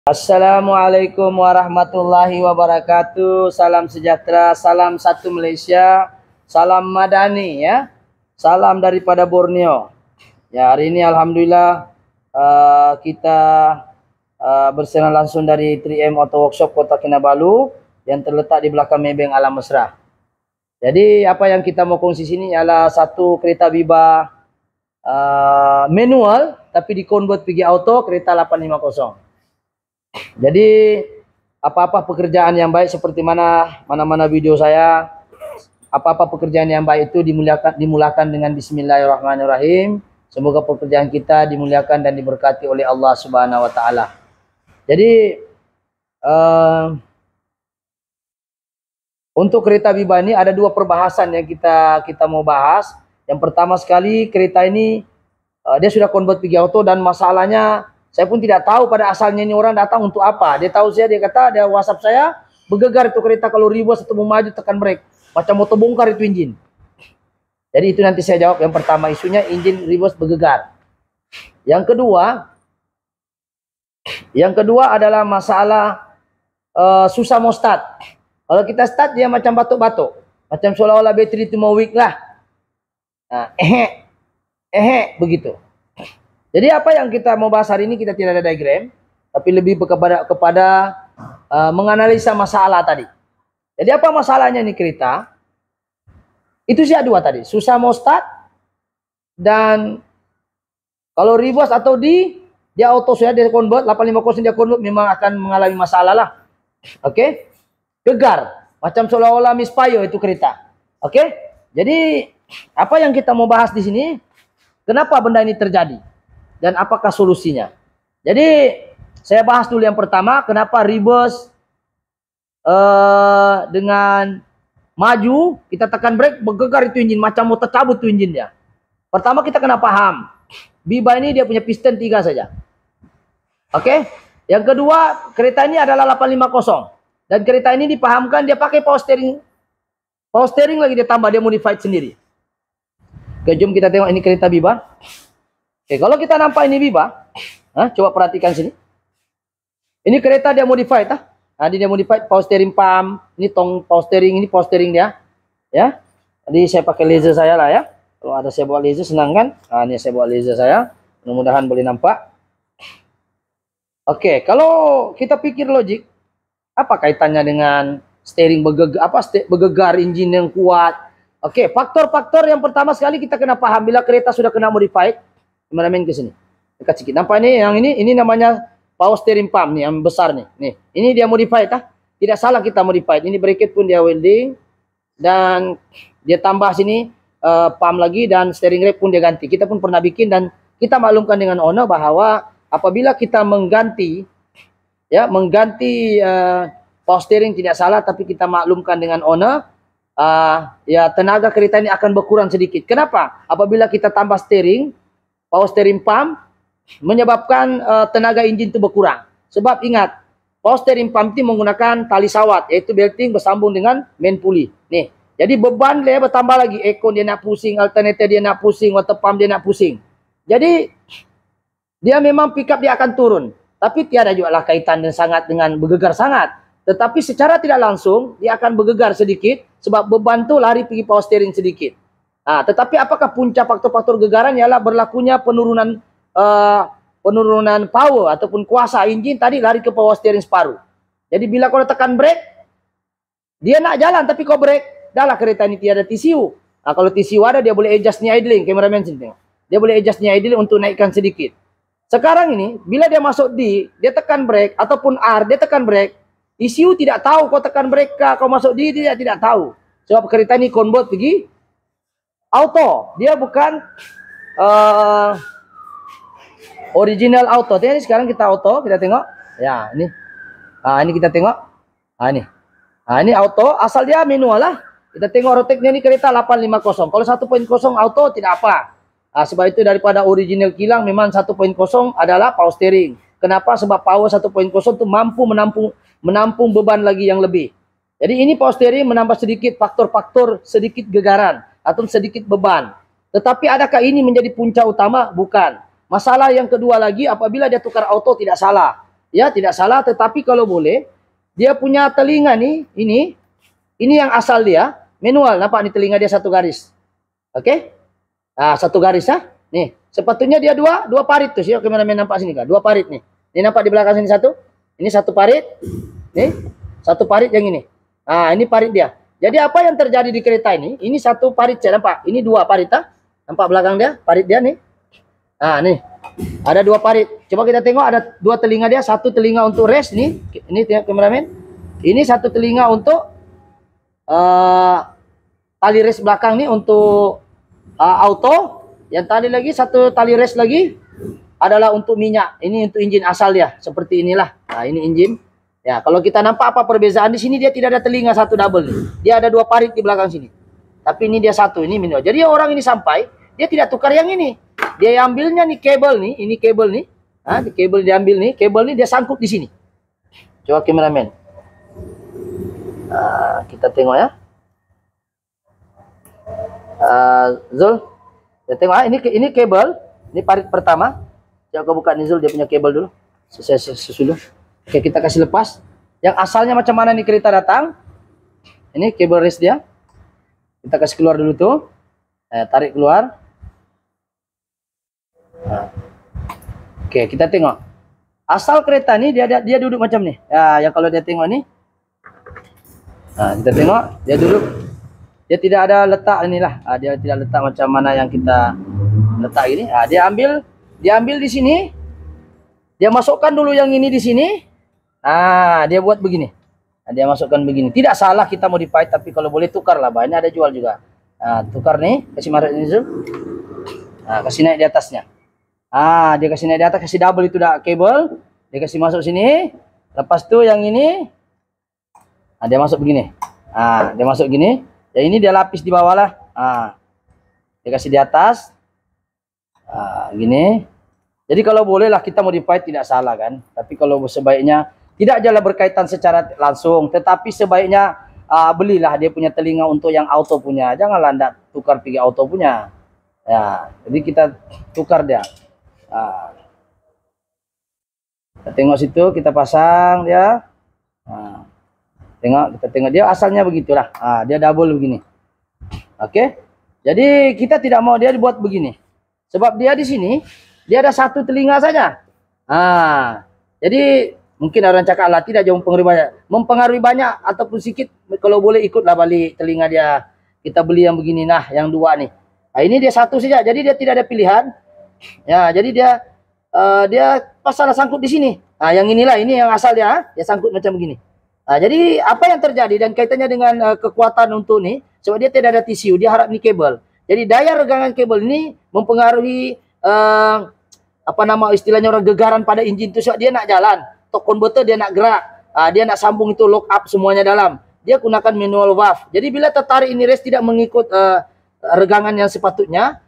Assalamualaikum warahmatullahi wabarakatuh. Salam sejahtera, salam satu Malaysia, salam madani ya. Salam daripada Borneo. Ya, hari ini alhamdulillah kita bersiaran langsung dari 3M Auto Workshop Kota Kinabalu yang terletak di belakang Maybank Alam Mesra. Jadi apa yang kita mau kongsi sini adalah satu kereta Biba manual tapi di-convert pergi auto, kereta 850. Jadi apa-apa pekerjaan yang baik seperti mana video saya, apa-apa pekerjaan yang baik itu dimulakan dengan bismillahirrahmanirrahim. Semoga pekerjaan kita dimuliakan dan diberkati oleh Allah Subhanahu wa taala. Jadi untuk kereta Biba ini ada dua perbahasan yang kita mau bahas. Yang pertama sekali, kereta ini dia sudah convert pergi auto dan masalahnya saya pun tidak tahu pada asalnya ini orang datang untuk apa. Dia tahu dia kata, dia WhatsApp saya, bergegar itu kereta kalau reverse atau mau maju tekan brake. Macam motor bongkar itu engine. Jadi itu nanti saya jawab. Yang pertama isunya engine reverse bergegar. Yang kedua adalah masalah susah mau start. Kalau kita start dia macam batuk-batuk. Macam seolah-olah bateri itu mau weak lah. Nah, begitu. Jadi apa yang kita mau bahas hari ini, kita tidak ada diagram, tapi lebih kepada menganalisa masalah tadi. Jadi apa masalahnya nih kereta? Itu sih dua tadi, susah mau start, dan kalau reverse atau dia auto sudah dia convert, 850 dia convert memang akan mengalami masalah lah. Oke? Gegar, macam seolah-olah misfire itu kereta. Oke? Jadi apa yang kita mau bahas di sini, kenapa benda ini terjadi? Dan apakah solusinya? Jadi saya bahas dulu yang pertama, kenapa reverse dengan maju kita tekan brake bergegar itu engine macam mau tercabut itu engine-nya. Pertama kita kena paham, Biba ini dia punya piston 3 saja. Oke? Yang kedua, kereta ini adalah 850 dan kereta ini dipahamkan dia pakai power steering. Power steering lagi dia tambah, dia modified sendiri. Oke, jom kita tengok ini kereta Biba. Oke, kalau kita nampak ini Biba, coba perhatikan sini. Ini kereta dia modified, Nah, dia modified power steering pump. Ini tong power steering, ini power steering dia, ya. Tadi saya pakai laser saya lah ya. Kalau ada saya bawa laser senang kan? Nah, ini saya bawa laser saya. Mudah-mudahan boleh nampak. Oke, kalau kita pikir logik, apa kaitannya dengan steering bergegar engine yang kuat? Oke, faktor-faktor yang pertama sekali kita kena paham bila kereta sudah kena modified. Kameramen ke sini. Dekat sedikit. Nampak ini yang ini namanya power steering pump nih yang besar nih. Nih, ini dia modified Tidak salah kita modified. Ini bracket pun dia welding dan dia tambah sini pump lagi dan steering rack pun dia ganti. Kita pun pernah bikin dan kita maklumkan dengan owner bahwa apabila kita mengganti power steering tidak salah, tapi kita maklumkan dengan owner ya tenaga kereta ini akan berkurang sedikit. Kenapa? Apabila kita tambah steering power steering pump menyebabkan tenaga engine itu berkurang. Sebab ingat, power steering pump itu menggunakan tali sawat, yaitu belting bersambung dengan main pulley. Nih, jadi beban dia bertambah lagi. Aircon dia nak pusing, alternator dia nak pusing, water pump dia nak pusing. Jadi dia memang pick up dia akan turun. Tapi tiada juga lah kaitan dengan bergegar sangat. Tetapi secara tidak langsung dia akan bergegar sedikit sebab beban tu lari pergi power steering sedikit. Nah, tetapi apakah puncak faktor-faktor gegaran ialah berlakunya penurunan power ataupun kuasa engine tadi lari ke power steering separuh. Jadi bila kau tekan brake, dia nak jalan tapi kau brake, dah lah kereta ini tiada TCU. Nah, kalau TCU ada dia boleh adjust ni idling, kameramen sini tengok. Dia boleh adjust ni idling untuk naikkan sedikit. Sekarang ini bila dia masuk dia tekan brake ataupun R, dia tekan brake, TCU tidak tahu kau tekan brake kah, kau masuk dia tidak tahu. Sebab kereta ini convert pergi auto, dia bukan original auto. Ini sekarang kita auto, kita tengok. Ya, ini. Ini kita tengok. Ini auto, asal dia manual lah. Kita tengok roteknya ini kereta 850. Kalau 1.0 auto tidak apa. Sebab itu daripada original kilang memang 1.0 adalah power steering. Kenapa? Sebab power 1.0 itu mampu menampung beban lagi yang lebih. Jadi ini power steering menambah sedikit faktor-faktor sedikit gegaran atau sedikit beban. Tetapi adakah ini menjadi punca utama? Bukan. Masalah yang kedua lagi, apabila dia tukar auto tidak salah. ya tidak salah. Tetapi kalau boleh, dia punya telinga nih, ini yang asal dia manual. Nampak nih telinga dia satu garis. Oke? Nah, satu garis ya. Nih, sepatunya dia dua parit tuh. Siapa kameramen nampak sini kan? Dua parit nih. Ini nampak di belakang sini satu. Ini satu parit. Nih, satu parit yang ini. Nah, ini parit dia. Jadi apa yang terjadi di kereta ini? Ini satu parit, saya nampak. Ini dua parit, ah. Nampak belakang dia, parit dia nih. Nah, nih. Ada dua parit. Coba kita tengok ada dua telinga dia, satu telinga untuk rest nih. Ini tengok kameramen. Ini satu telinga untuk tali rest belakang nih untuk auto. Yang tadi lagi satu tali rest lagi adalah untuk minyak. Ini untuk engine asal dia, seperti inilah. Nah, ini engine. Ya, kalau kita nampak apa perbezaan di sini, dia tidak ada telinga satu double nih. Dia ada dua parit di belakang sini. Tapi ini dia satu, ini minimal. Jadi orang ini sampai, dia tidak tukar yang ini. Dia ambilnya nih kabel nih, ini kabel nih. Nah, di kabel diambil nih, kabel nih dia sangkut di sini. Coba kameramen. Nah, kita tengok ya. Zul, kita tengok ini kabel, ini parit pertama. Coba kau buka nih Zul, dia punya kabel dulu. Saya susul. Oke, kita kasih lepas. Yang asalnya macam mana nih kereta datang? Ini kabel rest dia. Kita kasih keluar dulu tuh. Tarik keluar. Nah. Oke, kita tengok. Asal kereta nih dia duduk macam nih. Ya, yang kalau dia tengok nih. Nah, kita tengok dia duduk. Dia tidak ada letak inilah. Dia tidak letak macam mana yang kita letak ini. Dia ambil di sini. Dia masukkan dulu yang ini di sini. Dia buat begini. Dia masukkan begini. Tidak salah kita modify, tapi kalau boleh tukar lah. Banyak ada jual juga. Tukar nih, kasih maret ini Zul. Kasih naik di atasnya. Dia kasih naik di atas, kasih double itu dah kabel. Dia kasih masuk sini. Lepas tuh yang ini, dia masuk begini. Dia masuk gini. Yang ini dia lapis di bawah lah. Dia kasih di atas. Gini. Jadi kalau boleh lah kita modify, tidak salah kan. Tapi kalau sebaiknya tidak ajalah berkaitan secara langsung, tetapi sebaiknya belilah dia punya telinga untuk yang auto punya. Janganlah anda tukar pergi auto punya. Ya, jadi kita tukar dia. Kita tengok situ, kita pasang dia. Kita tengok dia asalnya begitulah. Dia double begini. Oke. Jadi kita tidak mau dia dibuat begini. Sebab dia di sini dia ada satu telinga saja. Jadi mungkin orang cakap lah tidak jauh mempengaruhi banyak ataupun sedikit. Kalau boleh ikutlah balik telinga dia. Kita beli yang begini nah, yang dua nih. Ini dia satu saja. Jadi dia tidak ada pilihan. Ya, jadi dia pasal sangkut di sini. Yang inilah, ini yang asal dia sangkut macam begini. Jadi apa yang terjadi dan kaitannya dengan kekuatan untuk nih, sebab dia tidak ada TCU, dia harap nih kabel. Jadi daya regangan kabel ini mempengaruhi apa nama istilahnya orang gegaran pada engine itu. Sebab dia nak jalan, torque converter dia nak gerak, dia nak sambung itu lock up semuanya dalam. Dia gunakan manual valve. Jadi bila tertarik ini race tidak mengikut regangan yang sepatutnya,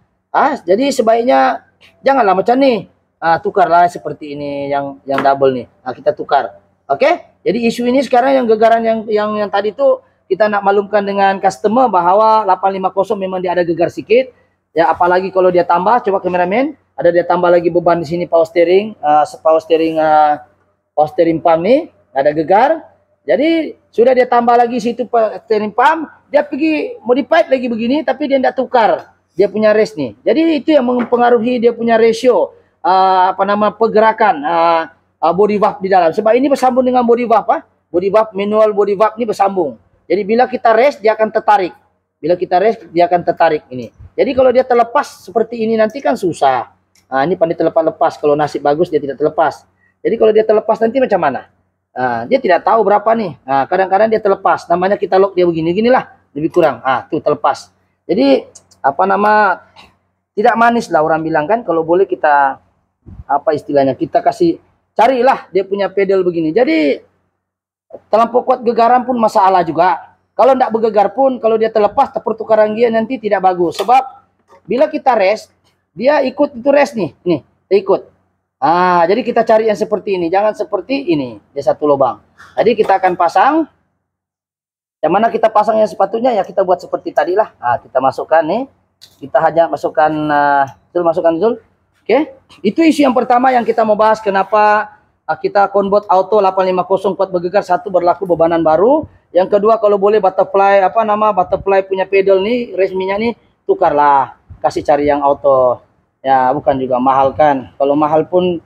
jadi sebaiknya janganlah macam ni. Tukarlah seperti ini yang double nih. Kita tukar. Oke? Jadi isu ini sekarang yang gegaran yang tadi itu kita nak maklumkan dengan customer bahawa 850 memang dia ada gegar sikit. Ya, apalagi kalau dia tambah, coba kameramen, ada dia tambah lagi beban di sini power steering pump nih, ada gegar. Jadi sudah dia tambah lagi situ steering pump, dia pergi modified lagi begini, tapi dia tidak tukar dia punya race nih. Jadi itu yang mempengaruhi dia punya ratio pergerakan body valve di dalam. Sebab ini bersambung dengan body valve, body valve manual body valve ini bersambung. Jadi bila kita race dia akan tertarik. Bila kita race dia akan tertarik ini. Jadi kalau dia terlepas seperti ini nanti kan susah. Ini pandai terlepas-lepas. Kalau nasib bagus dia tidak terlepas. Jadi kalau dia terlepas nanti macam mana? Dia tidak tahu berapa nih. Kadang-kadang dia terlepas. Namanya kita lock dia begini. Ginilah lebih kurang. Tuh terlepas. Jadi tidak manis lah orang bilang kan. Kalau boleh kita istilahnya kita kasih carilah dia punya pedal begini. Jadi terlampau kuat gegaran pun masalah juga. Kalau tidak bergegar pun, kalau dia terlepas, pertukaran gear nanti tidak bagus. Sebab bila kita rest, dia ikut itu rest nih, dia ikut. Jadi kita cari yang seperti ini, jangan seperti ini, dia satu lubang. Jadi kita akan pasang. Yang mana kita pasang yang sepatutnya ya kita buat seperti tadi lah. Kita masukkan nih, kita hanya masukkan Zul. Oke, itu isu yang pertama yang kita mau bahas. Kenapa kita convert auto 850 kuat bergegar, satu berlaku bebanan baru. Yang kedua, kalau boleh butterfly butterfly punya pedal nih resminya nih tukarlah, kasih cari yang auto. Ya, bukan juga mahal kan. Kalau mahal pun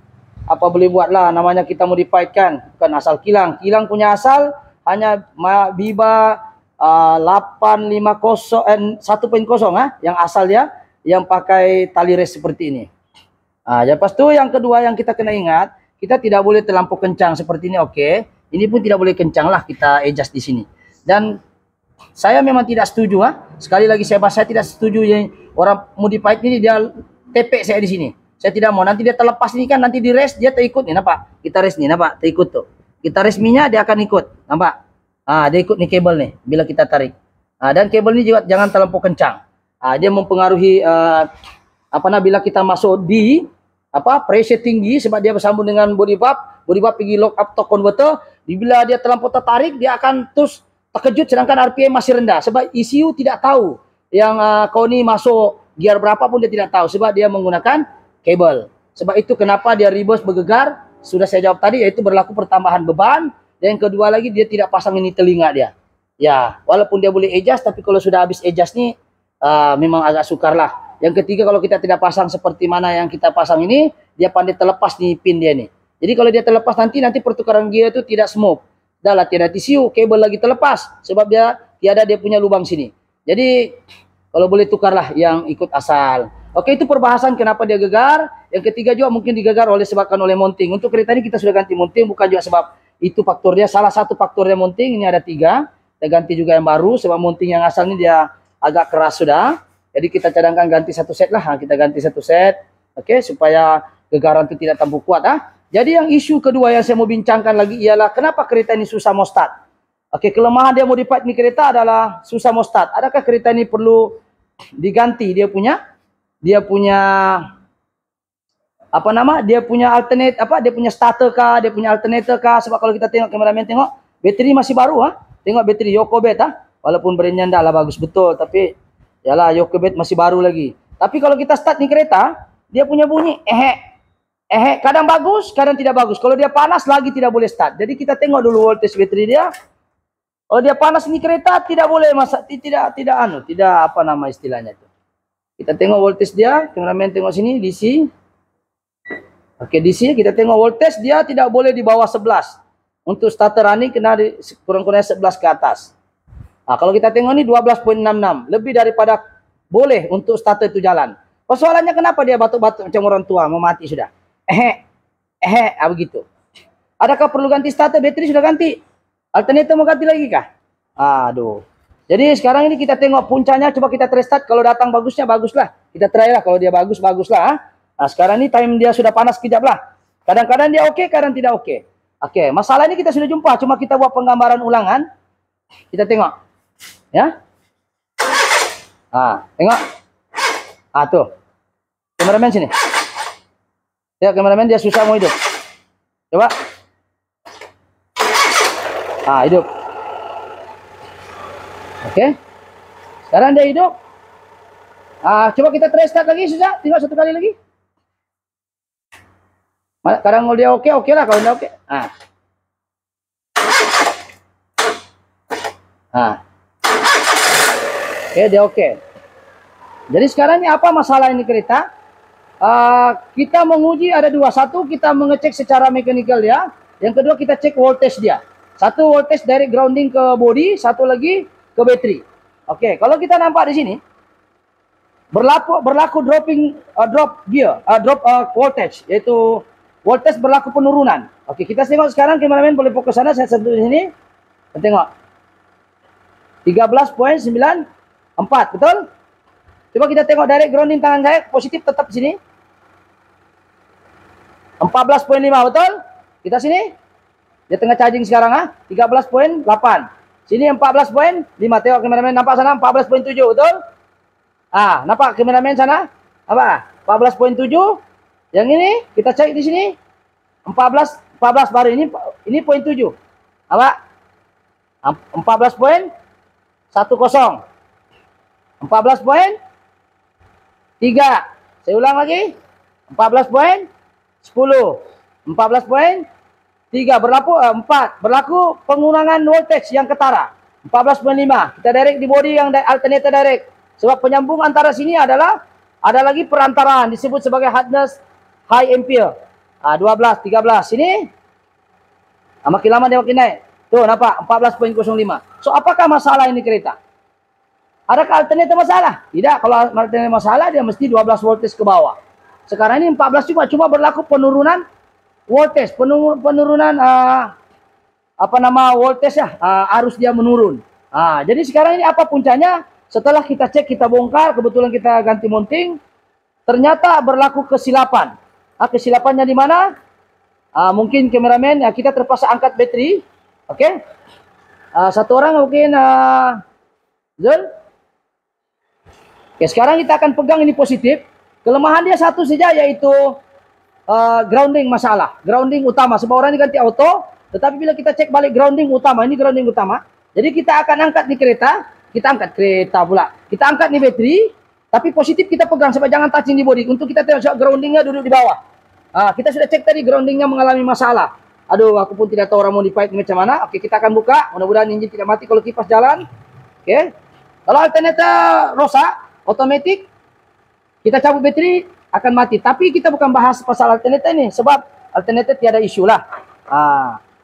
apa boleh buatlah, namanya kita modified kan, bukan asal kilang. Kilang punya asal hanya Biba 850 1.0 yang asal ya, yang pakai tali res seperti ini. Lepas itu yang kedua yang kita kena ingat, kita tidak boleh terlampau kencang seperti ini, oke. Ini pun tidak boleh kencang lah, kita adjust di sini. Dan saya memang tidak setuju, sekali lagi saya tidak setuju yang orang modified ini dia tepek saya di sini. Saya tidak mau, nanti dia terlepas ini kan, nanti di rest dia terikut nih, nampak? Kita rest nih, nampak? Terikut tuh. Kita resminya dia akan ikut, nampak? Dia ikut nih kabel nih, bila kita tarik. Dan kabel ini juga jangan terlampau kencang. Dia mempengaruhi bila kita masuk di pressure tinggi, sebab dia bersambung dengan body valve pergi lock up torque converter. Bila dia terlampau tertarik, dia akan terus terkejut, sedangkan RPM masih rendah. Sebab ECU tidak tahu yang kau ni masuk gear berapa pun dia tidak tahu, sebab dia menggunakan kabel. Sebab itu kenapa dia reverse bergegar, sudah saya jawab tadi, yaitu berlaku pertambahan beban. Dan yang kedua lagi, dia tidak pasang ini telinga dia. Ya, walaupun dia boleh adjust, tapi kalau sudah habis adjust ni memang agak sukar lah. Yang ketiga, kalau kita tidak pasang seperti mana yang kita pasang ini, dia pandai terlepas nih pin dia nih. Jadi kalau dia terlepas nanti pertukaran gear itu tidak smooth. Dah lah, tiada TCU, kabel lagi terlepas, sebab dia tiada dia punya lubang sini. Jadi kalau boleh tukarlah yang ikut asal. Oke, itu perbahasan kenapa dia gegar. Yang ketiga juga mungkin digegar disebabkan oleh mounting. Untuk kereta ini kita sudah ganti mounting, bukan juga sebab itu faktornya. Salah satu faktornya mounting, ini ada 3. Kita ganti juga yang baru, sebab mounting yang asal ini dia agak keras sudah. Jadi kita cadangkan ganti satu set lah, kita ganti satu set, oke, supaya gegaran itu tidak terlalu kuat. Jadi yang isu kedua yang saya mau bincangkan lagi ialah kenapa kereta ini susah mau start. Oke, kelemahan dia modified ini kereta adalah susah mau start. Adakah kereta ini perlu diganti dia punya dia alternate dia punya starter kah, dia punya alternator kah? Sebab kalau kita tengok kameramen tengok, bateri masih baru Tengok bateri Yokobet walaupun brandnya ndak lah bagus betul, tapi yalah, Yokobet masih baru lagi. Tapi kalau kita start nih kereta, dia punya bunyi kadang bagus, kadang tidak bagus. Kalau dia panas lagi tidak boleh start. Jadi kita tengok dulu voltage bateri dia. Kalau dia panas nih kereta tidak boleh tidak istilahnya itu. Kita tengok voltage dia, kameramen tengok sini DC. Oke, DC kita tengok voltage dia tidak boleh di bawah 11. Untuk starter running kena kurang-kurangnya 11 ke atas. Kalau kita tengok ini 12.66, lebih daripada boleh untuk starter itu jalan. Persoalannya kenapa dia batuk-batuk macam orang tua, mau mati sudah. Begitu. Adakah perlu ganti starter? Bateri sudah ganti. Alternator mau ganti lagi kah? Aduh. Jadi sekarang ini kita tengok puncanya, coba kita restart. Kalau datang bagusnya, baguslah. Kita try lah, kalau dia bagus, baguslah. Sekarang ini time dia sudah panas kejap lah. Kadang-kadang dia oke, kadang tidak oke. Oke, masalah ini kita sudah jumpa, cuma kita buat penggambaran ulangan. Kita tengok. Ya, tengok, tuh, kameramen sini. Ya, kameramen dia susah mau hidup. Coba, hidup. Oke, sekarang dia hidup. Coba kita restart lagi, susah. Tinggal satu kali lagi. Kadang kalau dia oke lah, kalau dia oke. Oke, dia oke. Jadi sekarang ini apa masalah ini kereta? Kita menguji ada 2. Satu, kita mengecek secara mekanikal ya. Yang kedua, kita cek voltage dia. Satu voltage dari grounding ke body, satu lagi ke bateri. Oke, kalau kita nampak di sini berlaku drop voltage, yaitu voltage berlaku penurunan. Oke, kita tengok sekarang, kameramen boleh fokus sana, saya sentuh di sini. Kita tengok 13.94, betul? Coba kita tengok direct grounding tangan saya, positif tetap di sini. 14.5, betul? Kita sini. Dia tengah charging sekarang 13.8. Sini 14.5. Tengok kameramen, nampak sana 14.7, betul? Nampak kameramen sana? Apa? 14.7. Yang ini kita cek di sini 14 baru ini poin 7. Apa? 14.10. 14.3. Saya ulang lagi. 14.10. 14.11. 3 berlaku 4 berlaku pengurangan voltage yang ketara 14.5. Kita direct di body yang alternator direct. Sebab penyambung antara sini adalah ada lagi perantaraan disebut sebagai hardness high ampere. 12, 13 sini. Makin lama dia makin naik. Tuh nampak 14.05. So apakah masalah ini kereta? Adakah alternator masalah? Tidak. Kalau alternator masalah dia mesti 12 voltage ke bawah. Sekarang ini 14 cuma berlaku penurunan voltage, penurunan voltage ya, arus dia menurun. Jadi sekarang ini apa puncanya? Setelah kita cek, kita bongkar, kebetulan kita ganti mounting, ternyata berlaku kesilapan. Kesilapannya di mana? Mungkin kameramen, kita terpaksa angkat bateri. Oke. Satu orang mungkin Zul. Oke, sekarang kita akan pegang ini positif. Kelemahan dia satu saja, yaitu grounding masalah. Grounding utama. Sebab orang ini ganti auto, tetapi bila kita cek balik grounding utama, ini grounding utama. Jadi kita akan angkat di kereta. Kita angkat kereta pula. Kita angkat nih bateri, tapi positif kita pegang sebab jangan touching di body. Untuk kita tengok groundingnya duduk di bawah. Kita sudah cek tadi groundingnya mengalami masalah. Aduh, aku pun tidak tahu orang mau dipakai macam mana. Oke, kita akan buka. Mudah-mudahan enjin tidak mati kalau kipas jalan. Oke. Kalau alternator rosak, otomatis kita cabut bateri akan mati. Tapi kita bukan bahas pasal alternator ini, sebab alternator tiada isu lah.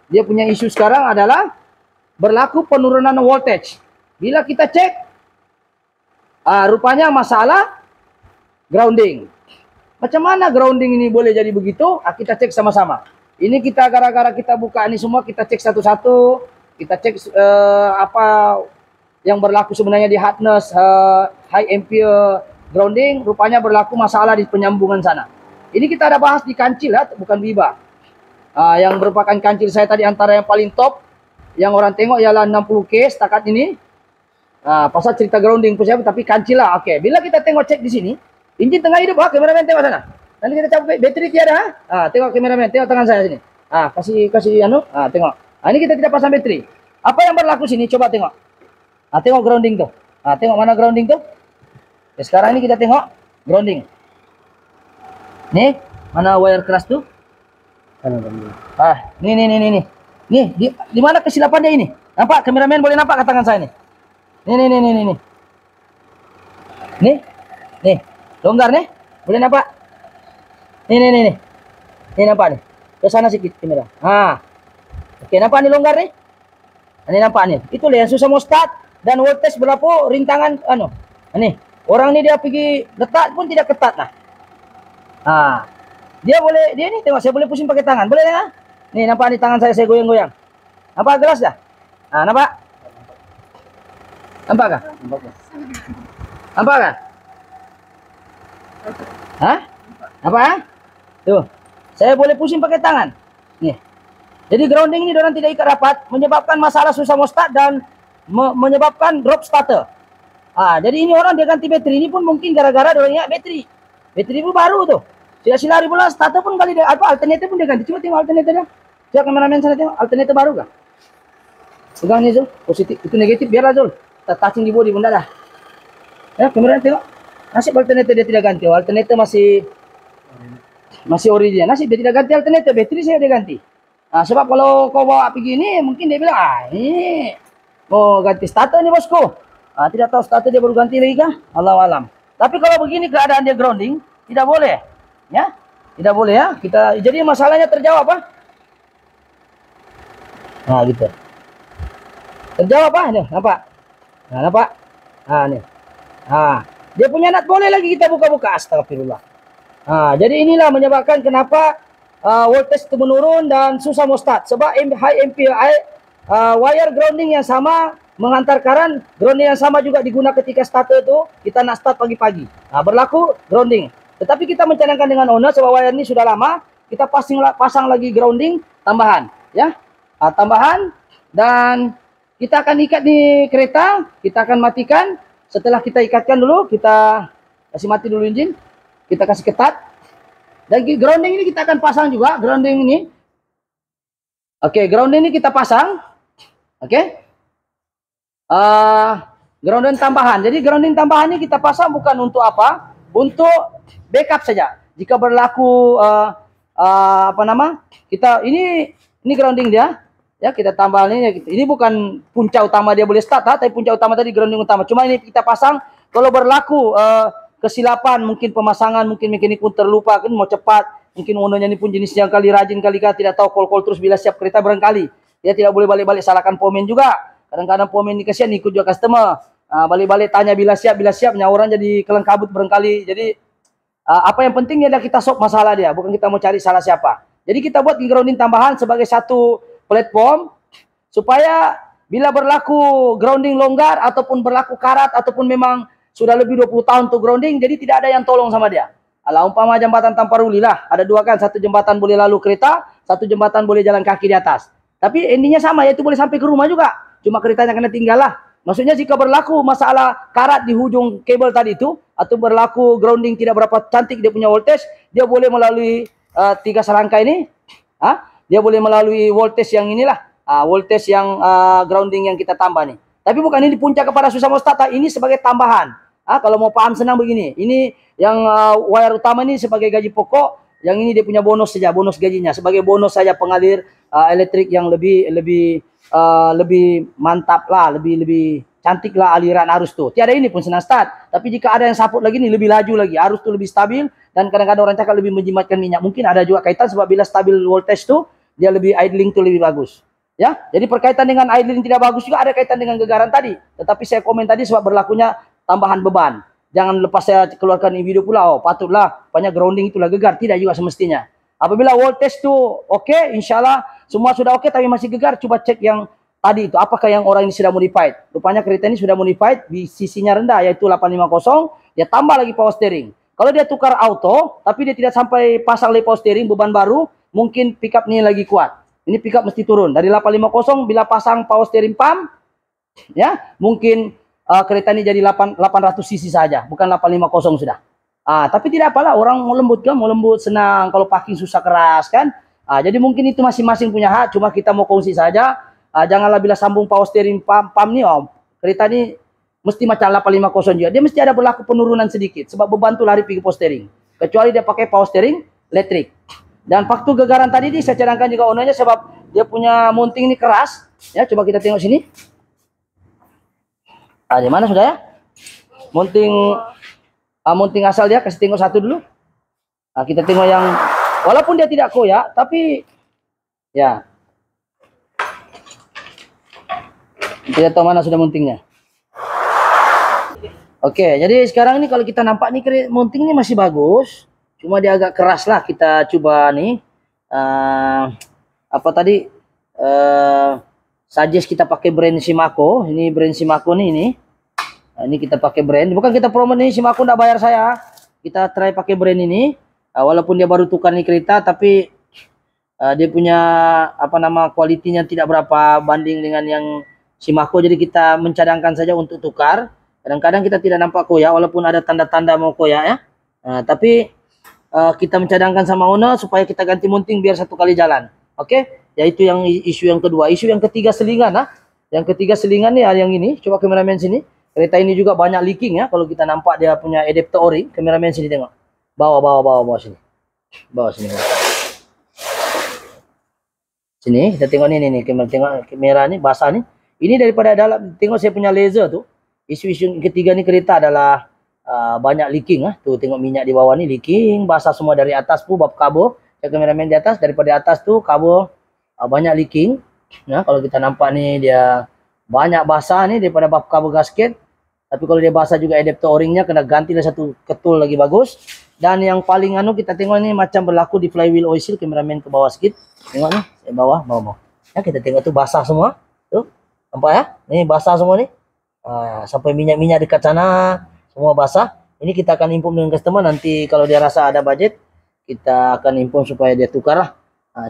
Dia punya isu sekarang adalah berlaku penurunan voltage. Bila kita cek, rupanya masalah grounding. Macam mana grounding ini boleh jadi begitu? Kita cek sama-sama. Ini kita gara-gara kita buka ini semua, kita cek satu-satu. Kita cek apa yang berlaku sebenarnya di hardness, high ampere grounding. Rupanya berlaku masalah di penyambungan sana. Ini kita ada bahas di kancil ya, bukan biba. Yang merupakan kancil saya tadi antara yang paling top. Yang orang tengok ialah 60K setakat ini. Pasal cerita grounding pun siapa, tapi kancil lah. Oke, bila kita tengok cek di sini, enjin tengah hidup, kameramen tengok sana. Nanti kita cabut bateri tiada, tengok kameramen, tengok tangan saya sini. Kasih tengok. Ini kita tidak pasang bateri. Apa yang berlaku sini? Coba tengok. Tengok grounding tuh. Tengok mana grounding tuh? Sekarang ini kita tengok grounding. Nih, mana wire keras tuh? Nih. Nih, di mana kesilapan dia ini? Nampak kameramen, boleh nampak ke tangan saya nih? Nih. Nih, longgar nih. Boleh nampak? Nih. Nih nampak nih. Ke sana sedikit kamera. Oke, nampak nih longgar nih? Ini nampak nih. Itu yang susah mau start dan voltage berlaku rintangan Nih, orang ini dia pergi letak pun tidak ketat lah. Dia nih tengok, saya boleh pusing pakai tangan. Boleh tengok? Nih nampak nih tangan saya goyang-goyang. Nampak jelas dah? Nampak? Nampak kah? Nampak kan? Nampak? Tuh. Saya boleh pusing pakai tangan. Nih. Jadi grounding ini orang tidak ikat rapat, menyebabkan masalah susah mau start dan menyebabkan drop starter. Jadi ini orang dia ganti bateri ini pun mungkin gara-gara dia ingat bateri. Bateri pun baru tuh. Sia-sia lari pula starter pun kali dia alternator pun dia ganti. Coba tengok alternatornya. Coba kameramen sana tengok alternator baru kah? Pegang ni Zul, positif. Itu negatif biarlah Zul. Touching di body bunda dah. Ya, kameramen tengok. Nasib alternator dia tidak ganti. Alternator masih original. Nasib dia tidak ganti alternator, bateri saya dia ganti. Sebab kalau kau bawa pergi ni, mungkin dia bilang, ini mau ganti starter ni bosku. Tidak tahu starter dia baru ganti lagi kah? Allahu alam. Tapi kalau begini keadaan dia grounding, tidak boleh. Ya, tidak boleh ya. Jadi masalahnya terjawab gitu. Terjawab nih, nampak? Nampak? Nih. Dia punya nut boleh lagi kita buka-buka. Astagfirullah. Jadi inilah menyebabkan kenapa voltage itu menurun dan susah mau start. Sebab high ampere wire grounding yang sama menghantar current, grounding yang sama juga digunakan ketika starter itu kita nak start pagi-pagi. Berlaku grounding. Tetapi kita mencadangkan dengan owner sebab wire ini sudah lama, kita pasang lagi grounding tambahan, ya. Tambahan dan kita akan ikat di kereta, kita akan matikan. Setelah kita ikatkan dulu, kita kasih mati dulu engine, kita kasih ketat. Dan grounding ini kita akan pasang juga, grounding ini. Oke, grounding ini kita pasang. Oke. Grounding tambahan. Jadi grounding tambahan ini kita pasang bukan untuk apa? Untuk backup saja. Jika berlaku kita ini Ini grounding dia. Ya, kita tambah ini. Ini bukan punca utama dia boleh start, tapi punca utama tadi grounding utama. Cuma ini kita pasang kalau berlaku kesilapan, mungkin pemasangan, mungkin mekanik pun terlupa, kan mau cepat, mungkin ownernya ini pun jenis yang kali rajin kali tidak tahu call terus bila siap kereta barangkali. Dia tidak boleh balik-balik salahkan pomen juga. Kadang-kadang pomen ini kasihan ikut juga customer. Balik-balik tanya bila siap, orang jadi kelengkabut barangkali. Jadi apa yang penting adalah kita solve masalah dia, bukan kita mau cari salah siapa. Jadi kita buat grounding tambahan sebagai satu platform supaya bila berlaku grounding longgar ataupun berlaku karat ataupun memang sudah lebih 20 tahun untuk grounding, jadi tidak ada yang tolong sama dia. Alah umpama jembatan tanpa ruli lah, ada dua kan, satu jembatan boleh lalu kereta, satu jembatan boleh jalan kaki di atas. Tapi endingnya sama, yaitu boleh sampai ke rumah juga. Cuma keretanya kena tinggal lah. Maksudnya jika berlaku masalah karat di hujung kabel tadi itu, atau berlaku grounding tidak berapa cantik dia punya voltage, dia boleh melalui 3 serangkai ini, dia boleh melalui voltage yang inilah, voltage yang grounding yang kita tambah nih. Tapi bukan ini puncak kepada Susamo Start, ini sebagai tambahan. Kalau mau paham senang begini, ini yang wire utama ini sebagai gaji pokok, yang ini dia punya bonus saja, bonus gajinya sebagai bonus saja pengalir elektrik yang lebih mantap lah, lebih cantik lah aliran arus tuh. Tiada ini pun senang start. Tapi jika ada yang support lagi nih lebih laju lagi, arus tuh lebih stabil dan kadang-kadang orang cakap lebih menjimatkan minyak. Mungkin ada juga kaitan sebab bila stabil voltage tuh dia lebih idling tuh lebih bagus. Ya, jadi berkaitan dengan idling tidak bagus juga ada kaitan dengan gegaran tadi. Tetapi saya komen tadi sebab berlakunya tambahan beban. Jangan lepas saya keluarkan ini video pula, oh patutlah banyak grounding itulah gegar. Tidak juga semestinya. Apabila voltage tuh oke, insyaallah semua sudah oke tapi masih gegar, coba cek yang tadi itu, apakah yang orang ini sudah modified. Rupanya kereta ini sudah modified, di sisinya rendah yaitu 850, dia tambah lagi power steering. Kalau dia tukar auto, tapi dia tidak sampai pasang lagi power steering, beban baru, mungkin pickup ini lagi kuat. Ini pickup mesti turun. Dari 850, bila pasang power steering pump, ya mungkin kereta ini jadi 800 cc saja, bukan 850 sudah. Tapi tidak apalah, orang mau lembut kan, mau lembut senang, kalau parking susah keras kan. Jadi mungkin itu masing-masing punya hak, cuma kita mau kongsi saja. Janganlah bila sambung power steering pump nih, kereta ini mesti macam 850 juga. Dia mesti ada berlaku penurunan sedikit, sebab beban tu lari pergi power steering. Kecuali dia pakai power steering elektrik. Dan faktor gegaran tadi saya cadangkan juga ownernya sebab dia punya mounting ini keras. Ya, coba kita tengok sini. Di mana sudah ya? Mounting asal dia, kasih tengok satu dulu. Kita tengok yang walaupun dia tidak koyak, tapi ya kita tahu mana sudah mountingnya. Oke, jadi sekarang ini kalau kita nampak nih mounting ini masih bagus. Cuma dia agak keras lah, kita coba nih apa tadi suggest kita pakai brand Shimako. Ini brand Shimako nih ini. Ini kita pakai brand, bukan kita promo nih, Shimako enggak bayar saya. Kita try pakai brand ini. Walaupun dia baru tukar nih kereta, tapi dia punya kualitinya tidak berapa banding dengan yang Shimako, jadi kita mencadangkan saja untuk tukar. Kadang-kadang kita tidak nampak koyak walaupun ada tanda-tanda mau koyak ya. Tapi kita mencadangkan sama owner supaya kita ganti mounting biar satu kali jalan. Oke, yaitu yang isu yang kedua. Isu yang ketiga selingan. Yang ketiga selingan nih yang ini. Coba kameramen sini. Kereta ini juga banyak leaking ya. Kalau kita nampak dia punya adapter O-ring. Kameramen sini tengok. Bawah sini. Bawah sini. Sini kita tengok nih tengok kamera nih basah nih. Ini daripada dalam, tengok saya punya laser tuh. Isu-isu ketiga nih kereta adalah banyak leaking. Tuh tengok minyak di bawah nih leaking. Basah semua dari atas pun bab kabel. Saya kameramen di atas, daripada atas tuh kabel banyak leaking. Nah, kalau kita nampak nih dia banyak basah nih daripada bab kabel gasket. Tapi kalau dia basah juga adapter O-ringnya kena ganti lah satu ketul lagi bagus. Dan yang paling kita tengok ini macam berlaku di flywheel oil seal. Kameramen ke bawah sedikit. Tengok nih, bawah. Ya, kita tengok tuh basah semua. Tuh, nampak ya? Ini basah semua nih. Sampai minyak-minyak dekat sana semua basah. Ini kita akan inform dengan customer, nanti kalau dia rasa ada budget kita akan inform supaya dia tukar lah.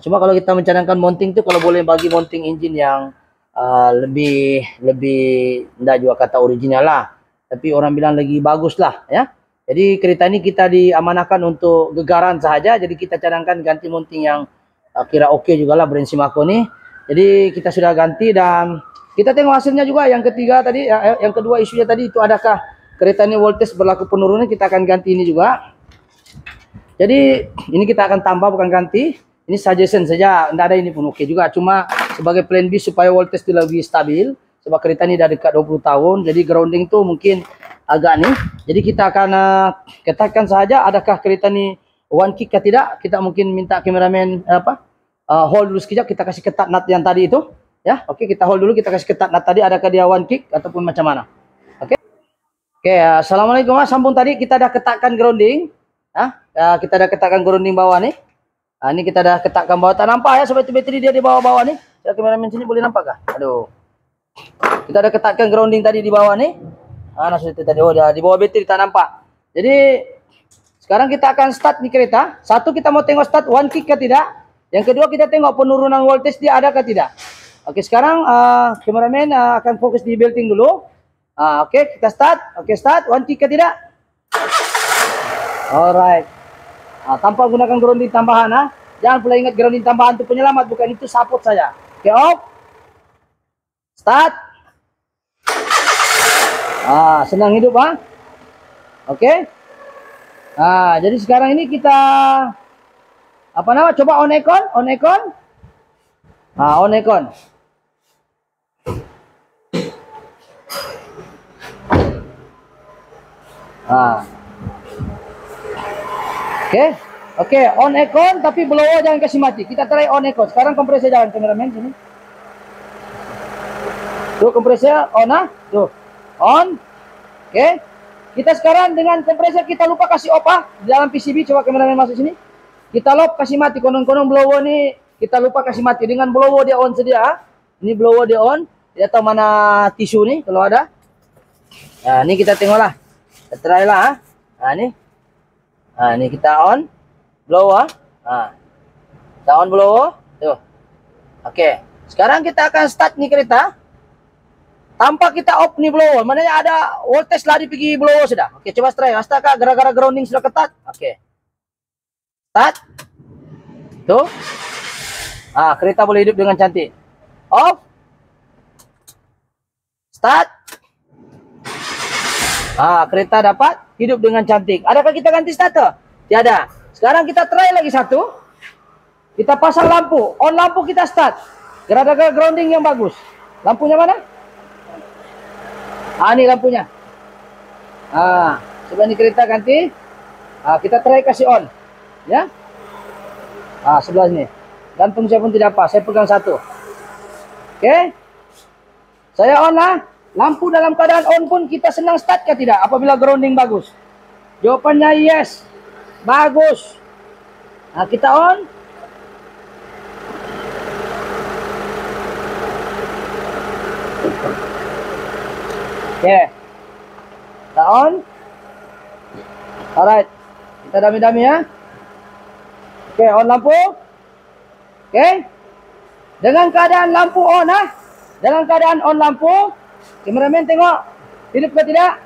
Cuma kalau kita mencadangkan mounting tuh kalau boleh bagi mounting engine yang lebih enggak juga kata original lah, tapi orang bilang lagi bagus lah ya. Jadi kereta ini kita diamanahkan untuk gegaran sahaja, jadi kita cadangkan ganti mounting yang kira oke juga lah brand Shimako nih. Jadi kita sudah ganti dan kita tengok hasilnya juga. Yang ketiga tadi, yang kedua isunya tadi itu, adakah kereta ini voltage berlaku penurunan, kita akan ganti ini juga. Jadi ini kita akan tambah bukan ganti. Ini suggestion saja, tidak ada ini pun oke juga. Cuma sebagai plan B supaya voltage itu lebih stabil. Sebab kereta ini dah dekat 20 tahun, jadi grounding tuh mungkin agak nih. Jadi kita akan katakan saja adakah kereta ini one kick atau tidak. Kita mungkin minta kameramen hold dulu sekejap, kita kasih ketat nut yang tadi itu. Ya, oke, kita hold dulu, kita kasih ketat nut tadi, adakah dia one kick ataupun macam mana. Oke. Oke, assalamualaikum Mas. Sambung tadi kita dah ketatkan grounding. Kita dah ketatkan grounding bawah nih. Ini kita dah ketatkan bawah, tak nampak ya sobat bateri dia di bawah-bawah nih. Kameramen sini boleh nampak kah? Aduh. Kita dah ketatkan grounding tadi di bawah nih. Itu tadi dia di bawah bateri tak nampak. Jadi sekarang kita akan start nih kereta. Satu, kita mau tengok start one kick ke tidak. Yang kedua, kita tengok penurunan voltage dia ada ke tidak. Oke, sekarang kameramen akan fokus di belting dulu. Oke, kita start. Oke, start one kick ke tidak. Alright. Tanpa gunakan grounding tambahan. Jangan pula ingat grounding tambahan itu penyelamat, bukan itu support saja. Oke, off. Start. Senang hidup Oke. Jadi sekarang ini kita coba on aircon, on aircon. On aircon. Oke, on aircon tapi blower jangan kasih mati. Kita try on aircon. Sekarang kompresor jalan, kameramen sini. Tuh kompresor on tuh. On. Oke. Kita sekarang dengan kompresor kita lupa kasih off di dalam PCB. Coba kameramen masuk sini. Kita lock kasih mati. Konon-konon blower nih kita lupa kasih mati. Dengan blower dia on sedia. Ini blower dia on. Tidak tahu mana tisu nih kalau ada. Nah, ini kita tengoklah. Kita try lah. Ini kita on blower. Kita on blower. Tuh. Oke. Sekarang kita akan start nih kereta. Tanpa kita off nih blower. Maknanya ada voltage lari pergi blower sudah. Oke, coba try. Astakah gara-gara grounding sudah ketat? Oke. Start. Tuh. Kereta boleh hidup dengan cantik. Off. Start. Kereta dapat hidup dengan cantik. Adakah kita ganti starter? Tiada. Sekarang kita try lagi satu. Kita pasang lampu. On lampu kita start. Gara-gara grounding yang bagus. Lampunya mana? Ini lampunya. Coba ini kereta ganti. Kita try kasih on. Ya. Sebelah sini. Gantung saya pun tidak apa. Saya pegang satu. Oke. Saya on lah. Lampu dalam keadaan on pun kita senang start ke tidak apabila grounding bagus? Jawapannya yes. Bagus. Kita on. Oke. Kita on. Alright. Kita dami-dami ya. Oke, on lampu. Oke. Dengan keadaan lampu on Dengan keadaan on lampu. Kameramen tengok. Hidup ke tidak?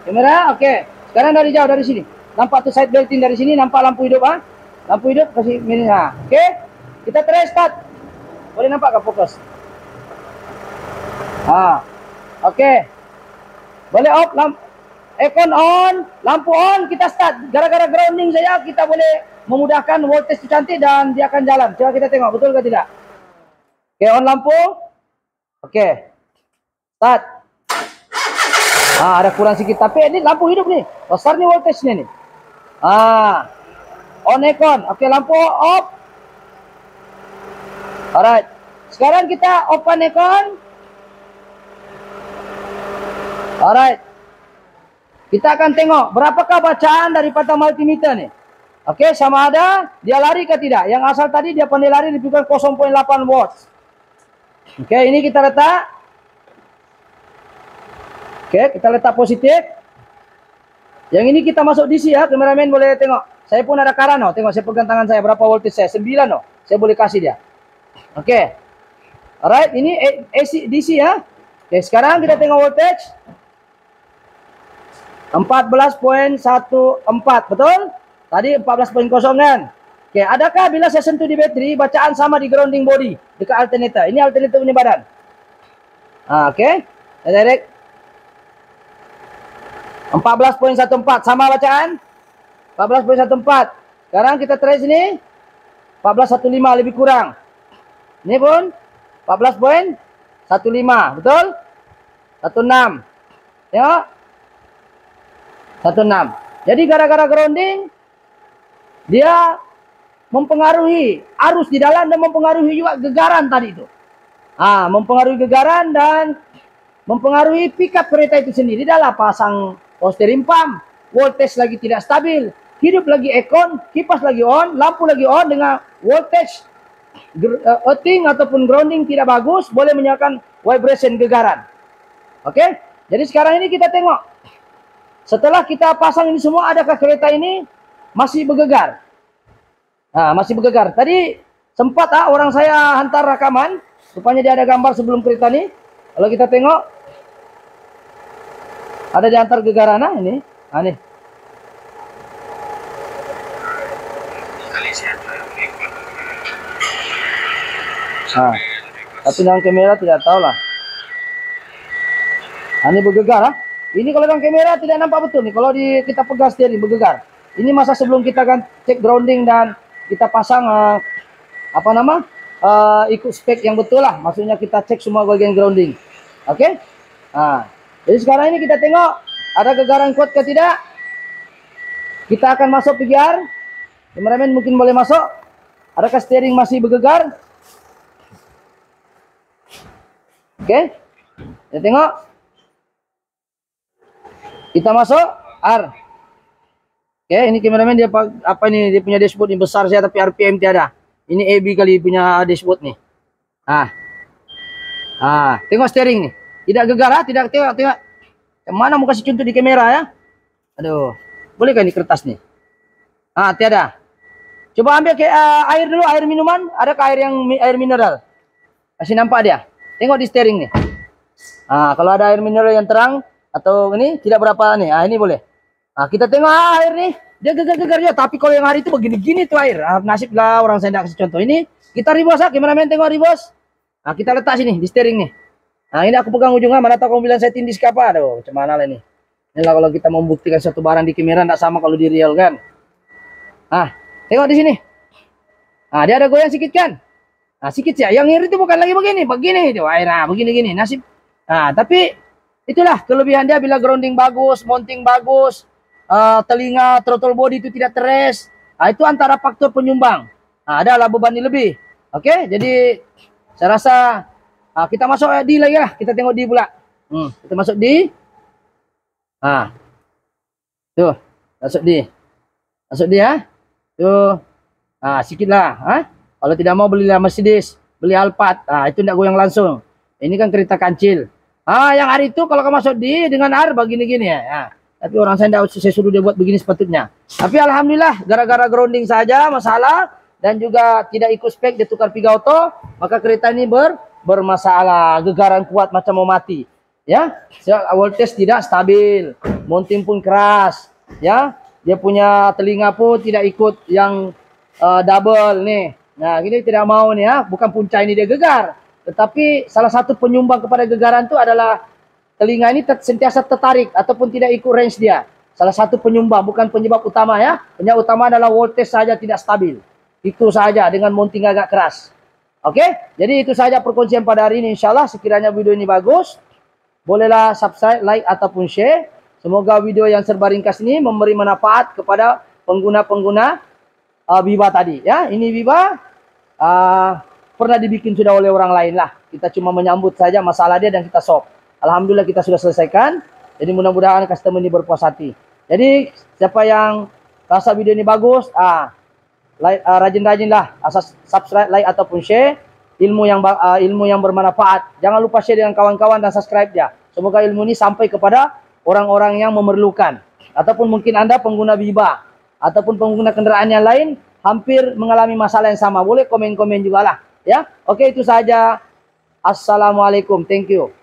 Kamera, oke. Sekarang dari jauh, dari sini. Nampak tuh side belting dari sini, nampak lampu hidup Lampu hidup, kasih mini. Oke. Kita try start. Boleh nampak ke fokus? Oke. Boleh off, aircon on, lampu on, kita start. Gara-gara grounding saya, kita boleh memudahkan voltage itu cantik dan dia akan jalan. Coba kita tengok, betul ke tidak? Oke, on lampu. Oke. Start. Ada kurang sedikit. Tapi ini lampu hidup nih. Besar nih voltage-nya nih. On aircon. Oke, lampu off. Alright. Sekarang kita open aircon. Alright. Kita akan tengok berapakah bacaan daripada multimeter nih. Oke, sama ada dia lari ke tidak. Yang asal tadi dia pandai lari lebih kurang 0,8 watts. Oke, ini kita letak. Oke, kita letak positif. Yang ini kita masuk DC ya, kameramen boleh tengok. Saya pun ada karan tengok saya pegang tangan saya berapa voltage saya, 9 saya boleh kasih dia. Oke. Alright, ini AC DC ya. Oke, sekarang kita tengok voltage. 14.14, betul? Tadi 14.0 kan? Oke, adakah bila saya sentuh di bateri bacaan sama di grounding body dekat alternator? Ini alternator punya badan. Oke. Direct 14.14 sama bacaan? 14.14. Sekarang kita try sini 1415 lebih kurang. Ini pun 14.15, betul? 16. Ya. 16. Jadi gara-gara grounding dia mempengaruhi arus di dalam dan mempengaruhi juga gegaran tadi itu. Mempengaruhi gegaran dan mempengaruhi pickup kereta itu sendiri. Adalah pasang power steering pump, voltage lagi tidak stabil, hidup lagi aircon, kipas lagi on, lampu lagi on dengan voltage earthing ataupun grounding tidak bagus, boleh menyebabkan vibration gegaran. Oke, jadi sekarang ini kita tengok. Setelah kita pasang ini semua, adakah kereta ini masih bergegar? Masih bergegar. Tadi sempat orang saya hantar rekaman. Rupanya dia ada gambar sebelum kereta ini. Kalau kita tengok, ada diantar gegaran ini. Nih. Tapi dengan kamera tidak tahu lah. Ini bergegar. Ini kalau dengan kamera tidak nampak betul nih. Kalau kita pegang steering bergegar. Ini masa sebelum kita kan cek grounding dan kita pasang ikut spek yang betul lah. Maksudnya kita cek semua bagian grounding. Oke? Jadi sekarang ini kita tengok ada gegaran kuat ke tidak. Kita akan masuk PGR. Kameramen mungkin boleh masuk. Adakah steering masih bergegar? Oke? Kita tengok. Kita masuk R. Oke, ini kameramen dia dia punya dashboard ini besar saya tapi RPM tiada. Ini AB kali punya dashboard nih. Tengok steering nih. Tidak gegar, tidak tengok. Mana mau kasih contoh di kamera ya? Aduh, bolehkah ini kertas nih? Tiada. Coba ambil air dulu, air minuman. Adakah air mineral? Kasih nampak dia. Tengok di steering nih. Kalau ada air mineral yang terang atau ini tidak berapa nih. Ini boleh. Kita tengok air nih. Dia gegar-gegar dia. Tapi kalau yang hari itu begini-gini tuh air. Nasib lah orang saya tidak kasih contoh. Ini kita reverse kameramen tengok reverse. Kita letak sini di steering nih. Ini aku pegang ujungnya. Mana tahu kamu bilang saya tindis ke apa. Aduh, macam mana lah ini. Inilah kalau kita membuktikan satu barang di kamera tidak sama kalau di real kan. Tengok di sini. Dia ada goyang sedikit kan. Sedikit ya. Yang iri itu bukan lagi begini. Begini itu air. Begini-gini. Nasib. Tapi itulah kelebihan dia bila grounding bagus, mounting bagus, telinga, throttle body itu tidak teres. Itu antara faktor penyumbang. Adalah beban lebih. Oke, jadi saya rasa kita masuk D lagi lah. Kita tengok D pula. Kita masuk D. Tuh, masuk D. Masuk D ya. Tuh. Sikit lah. Kalau tidak mau belilah Mercedes, beli Alphard. Itu tidak goyang langsung. Ini kan kereta kancil. Yang hari itu kalau kamu masuk D dengan R begini-gini ya. Tapi orang saya suruh dia buat begini sepatutnya. Tapi alhamdulillah gara-gara grounding saja masalah dan juga tidak ikut spek dia tukar piga auto, maka kereta ini bermasalah, gegaran kuat macam mau mati. Ya, voltage tidak stabil, mounting pun keras, ya. Dia punya telinga pun tidak ikut yang double nih. Nah, gini tidak mau nih ya, bukan punca ini dia gegar. Tetapi salah satu penyumbang kepada gegaran itu adalah telinga ini sentiasa tertarik ataupun tidak ikut range dia. Salah satu penyumbang, bukan penyebab utama ya. Penyebab utama adalah voltage saja tidak stabil. Itu saja dengan mounting agak keras. Oke, jadi itu saja perkongsian pada hari ini. Insyaallah sekiranya video ini bagus, bolehlah subscribe, like ataupun share. Semoga video yang serba ringkas ini memberi manfaat kepada pengguna-pengguna Viva tadi ya. Ini Viva pernah dibikin sudah oleh orang lain lah. Kita cuma menyambut saja masalah dia dan kita solve. Alhamdulillah kita sudah selesaikan. Jadi mudah-mudahan customer ini berpuas hati. Jadi siapa yang rasa video ini bagus, rajin-rajinlah subscribe, like ataupun share ilmu yang bermanfaat. Jangan lupa share dengan kawan-kawan dan subscribe ya. Semoga ilmu ini sampai kepada orang-orang yang memerlukan. Ataupun mungkin Anda pengguna Viva ataupun pengguna kendaraan yang lain hampir mengalami masalah yang sama. Boleh komen-komen juga lah. Ya, oke itu saja. Assalamualaikum. Thank you.